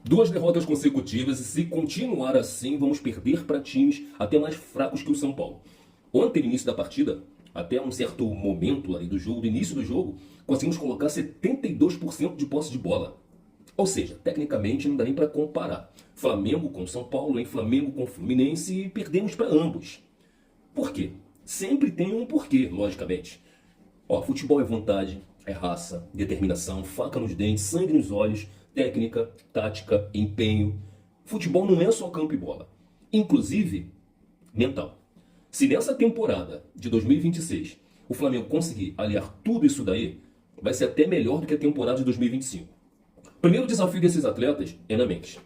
Duas derrotas consecutivas e se continuar assim, vamos perder para times até mais fracos que o São Paulo. Ontem, no início da partida, até um certo momento ali do jogo, do início do jogo, conseguimos colocar 72% de posse de bola. Ou seja, tecnicamente não dá nem para comparar. Flamengo com São Paulo, em Flamengo com Fluminense e perdemos para ambos. Por quê? Sempre tem um porquê, logicamente. Ó, futebol é vontade, é raça, determinação, faca nos dentes, sangue nos olhos, técnica, tática, empenho. Futebol não é só campo e bola. Inclusive, mental. Se nessa temporada de 2026 o Flamengo conseguir aliar tudo isso daí, vai ser até melhor do que a temporada de 2025. O primeiro desafio desses atletas é na mente.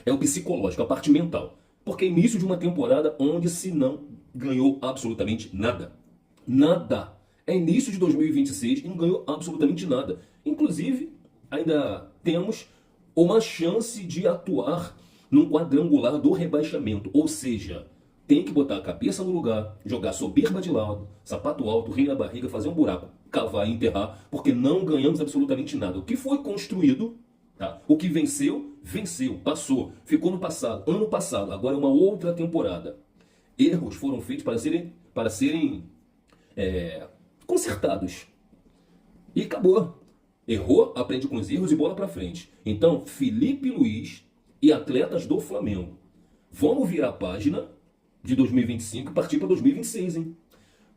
É o psicológico, a parte mental. Porque é início de uma temporada onde se não ganhou absolutamente nada. Nada. É início de 2026 e não ganhou absolutamente nada. Inclusive, ainda temos uma chance de atuar num quadrangular do rebaixamento. Ou seja, tem que botar a cabeça no lugar, jogar soberba de lado, sapato alto, rio na barriga, fazer um buraco, cavar e enterrar, porque não ganhamos absolutamente nada. O que foi construído, tá? O que venceu, venceu, passou, ficou no passado, ano passado, agora é uma outra temporada. Erros foram feitos para serem consertados. E acabou. Errou, aprende com os erros e bola pra frente. Então, Felipe Luiz e atletas do Flamengo, vamos virar a página de 2025 e partir para 2026, hein?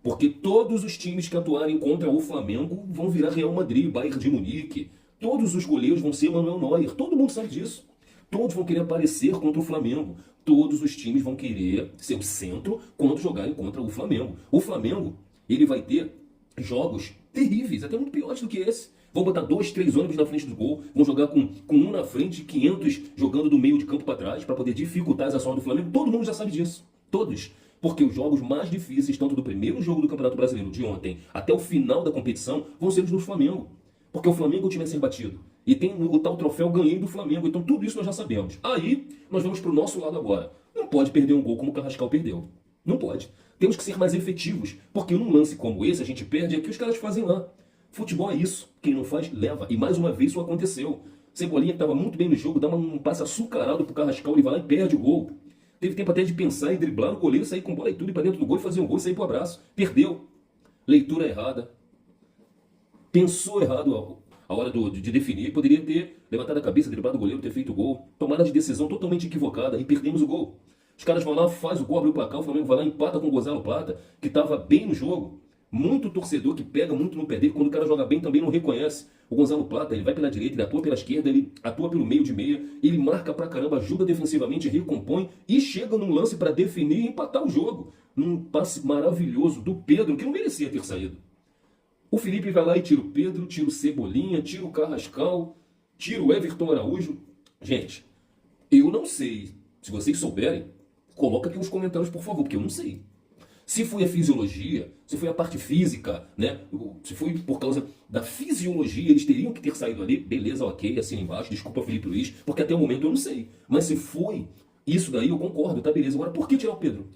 Porque todos os times que atuarem contra o Flamengo vão virar Real Madrid, Bayern de Munique. Todos os goleiros vão ser Manuel Neuer. Todo mundo sabe disso. Todos vão querer aparecer contra o Flamengo. Todos os times vão querer ser o centro quando jogarem contra o Flamengo. O Flamengo, ele vai ter jogos terríveis, até muito piores do que esse. Vão botar 2, 3 ônibus na frente do gol, vão jogar com um na frente e 500 jogando do meio de campo para trás para poder dificultar as ações do Flamengo. Todo mundo já sabe disso. Todos. Porque os jogos mais difíceis, tanto do primeiro jogo do Campeonato Brasileiro de ontem até o final da competição, vão ser os do Flamengo. Porque o Flamengo é o time a ser batido. E tem o tal troféu ganhei do Flamengo. Então tudo isso nós já sabemos. Aí nós vamos para o nosso lado agora. Não pode perder um gol como o Carrascal perdeu. Não pode. Temos que ser mais efetivos. Porque num lance como esse a gente perde é que os caras fazem lá. Futebol é isso. Quem não faz, leva. E mais uma vez isso aconteceu. Cebolinha, que estava muito bem no jogo, dá um passe açucarado pro Carrascal, ele vai lá e perde o gol. Teve tempo até de pensar e driblar o goleiro, sair com bola e tudo, ir pra dentro do gol e fazer um gol e sair pro abraço. Perdeu. Leitura errada. Pensou errado a hora de definir. Poderia ter levantado a cabeça, driblado o goleiro, ter feito o gol. Tomada de decisão totalmente equivocada e perdemos o gol. Os caras vão lá, faz o gol, abre o placar, o Flamengo vai lá, empata com o Gonzalo Plata, que estava bem no jogo. Muito torcedor que pega muito no pé dele, quando o cara joga bem também não reconhece. O Gonzalo Plata, ele vai pela direita, ele atua pela esquerda, ele atua pelo meio de meia, ele marca pra caramba, ajuda defensivamente, recompõe e chega num lance pra definir e empatar o jogo. Num passe maravilhoso do Pedro, que não merecia ter saído. O Felipe vai lá e tira o Pedro, tira o Cebolinha, tira o Carrascal, tira o Everton Araújo. Gente, eu não sei. Se vocês souberem, coloca aqui nos comentários, por favor, porque eu não sei. Se foi a fisiologia, se foi a parte física, né? Se foi por causa da fisiologia, eles teriam que ter saído ali, beleza, ok, assim embaixo, desculpa Felipe Luiz, porque até o momento eu não sei. Mas se foi isso daí, eu concordo, tá beleza. Agora, por que tirar o Pedro?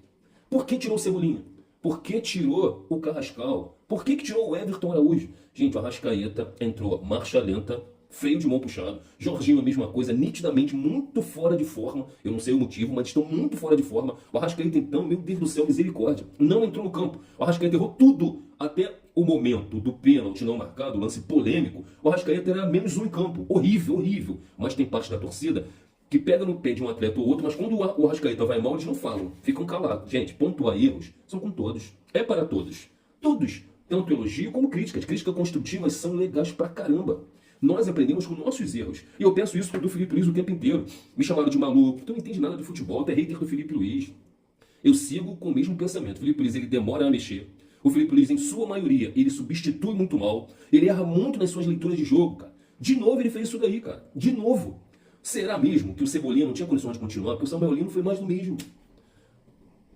Por que tirou o Cebolinha? Por que tirou o Carrascal? Por que tirou o Everton Araújo? Gente, o Arrascaeta entrou marcha lenta, freio de mão puxado. Jorginho a mesma coisa, nitidamente muito fora de forma. Eu não sei o motivo, mas estão muito fora de forma. O Arrascaeta então, meu Deus do céu, misericórdia, não entrou no campo. O Arrascaeta errou tudo, até o momento do pênalti não marcado, lance polêmico. O Arrascaeta era menos um em campo. Horrível, horrível. Mas tem parte da torcida que pega no pé de um atleta ou outro, mas quando o Arrascaeta vai mal, eles não falam. Ficam calados. Gente, pontuar erros são com todos. É para todos. Todos. Tanto elogio como críticas. Críticas construtivas são legais pra caramba. Nós aprendemos com nossos erros. E eu penso isso do Felipe Luiz o tempo inteiro. Me chamaram de maluco. Tu não entende nada de futebol. Até hater do Felipe Luiz. Eu sigo com o mesmo pensamento. O Felipe Luiz, ele demora a mexer. O Felipe Luiz, em sua maioria, ele substitui muito mal. Ele erra muito nas suas leituras de jogo, cara. De novo ele fez isso daí, cara. De novo. Será mesmo que o Cebolinha não tinha condições de continuar? Porque o Samuel Lino foi mais do mesmo.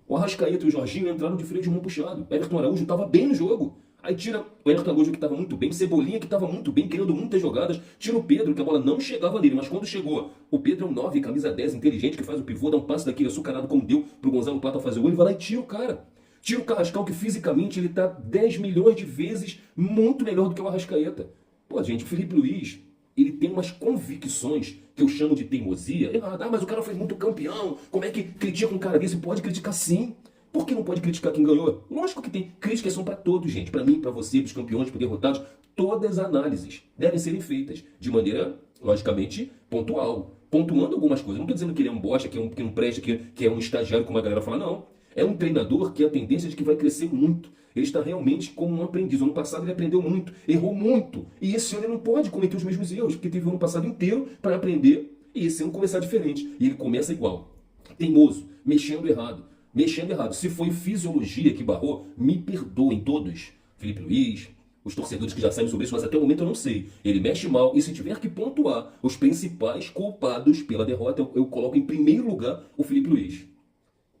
O Arrascaeta e o Jorginho entraram de freio de mão puxado. O Everton Araújo estava bem no jogo. Aí tira o Everton Araújo, que estava muito bem, Cebolinha, que estava muito bem, criando muitas jogadas. Tira o Pedro, que a bola não chegava nele, mas quando chegou, o Pedro é um 9, camisa 10, inteligente, que faz o pivô, dá um passe daquele açucarado como deu pro Gonzalo Plata fazer o gol, ele vai lá e tira o cara. Tira o Carrascal, que fisicamente ele tá 10 milhões de vezes muito melhor do que o Arrascaeta. Pô, gente, o Felipe Luiz, ele tem umas convicções que eu chamo de teimosia. Mas o cara foi muito campeão, como é que critica um cara desse? Pode criticar sim. Por que não pode criticar quem ganhou? Lógico que tem. Críticas são para todos, gente. Para mim, para você, para os campeões, para os derrotados. Todas as análises devem serem feitas de maneira, logicamente, pontual. Pontuando algumas coisas. Não estou dizendo que ele é um bosta, que não presta, que é um estagiário, como a galera fala. Não. É um treinador que a tendência é de que vai crescer muito. Ele está realmente como um aprendiz. Ano passado ele aprendeu muito, errou muito. E esse ano ele não pode cometer os mesmos erros, porque teve o ano passado inteiro para aprender e esse ano começar diferente. E ele começa igual. Teimoso, mexendo errado. Mexendo errado. Se foi fisiologia que barrou, me perdoem todos. Felipe Luiz, os torcedores que já sabem sobre isso, mas até o momento eu não sei. Ele mexe mal e se tiver que pontuar os principais culpados pela derrota, eu coloco em primeiro lugar o Felipe Luiz.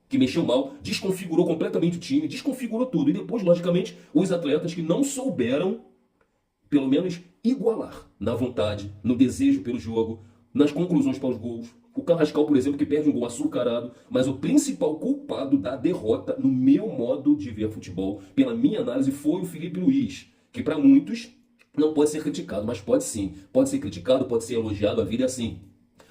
Que mexeu mal, desconfigurou completamente o time, desconfigurou tudo. E depois, logicamente, os atletas que não souberam, pelo menos, igualar na vontade, no desejo pelo jogo, nas conclusões para os gols. O Carrascal, por exemplo, que perde um gol açucarado, mas o principal culpado da derrota, no meu modo de ver futebol, pela minha análise, foi o Felipe Luiz, que para muitos não pode ser criticado, mas pode sim. Pode ser criticado, pode ser elogiado, a vida é assim.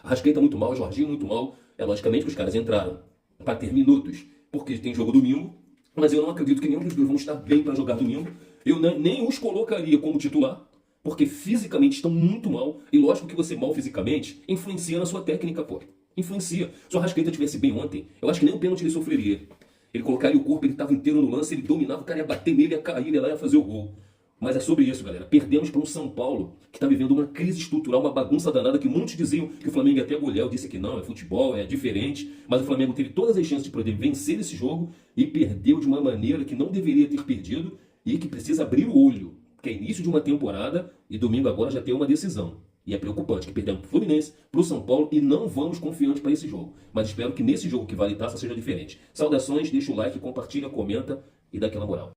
Arrascaeta muito mal, Jorginho muito mal. É logicamente que os caras entraram para ter minutos, porque tem jogo domingo, mas eu não acredito que nenhum dos dois vão estar bem para jogar domingo. Eu nem os colocaria como titular, porque fisicamente estão muito mal, e lógico que você mal fisicamente influencia na sua técnica, pô. Influencia. Se o Arrascaeta tivesse bem ontem, eu acho que nem o pênalti ele sofreria. Ele colocaria o corpo, ele estava inteiro no lance, ele dominava, o cara ia bater nele, ia cair, ele ia lá e ia fazer o gol. Mas é sobre isso, galera. Perdemos para um São Paulo que está vivendo uma crise estrutural, uma bagunça danada, que muitos diziam que o Flamengo ia até golear. Eu disse que não, é futebol, é diferente. Mas o Flamengo teve todas as chances de poder vencer esse jogo e perdeu de uma maneira que não deveria ter perdido e que precisa abrir o olho. Que é início de uma temporada e domingo agora já tem uma decisão. E é preocupante que perdemos para o Fluminense, para o São Paulo e não vamos confiantes para esse jogo. Mas espero que nesse jogo que vale taça seja diferente. Saudações, deixa o like, compartilha, comenta e dá aquela moral.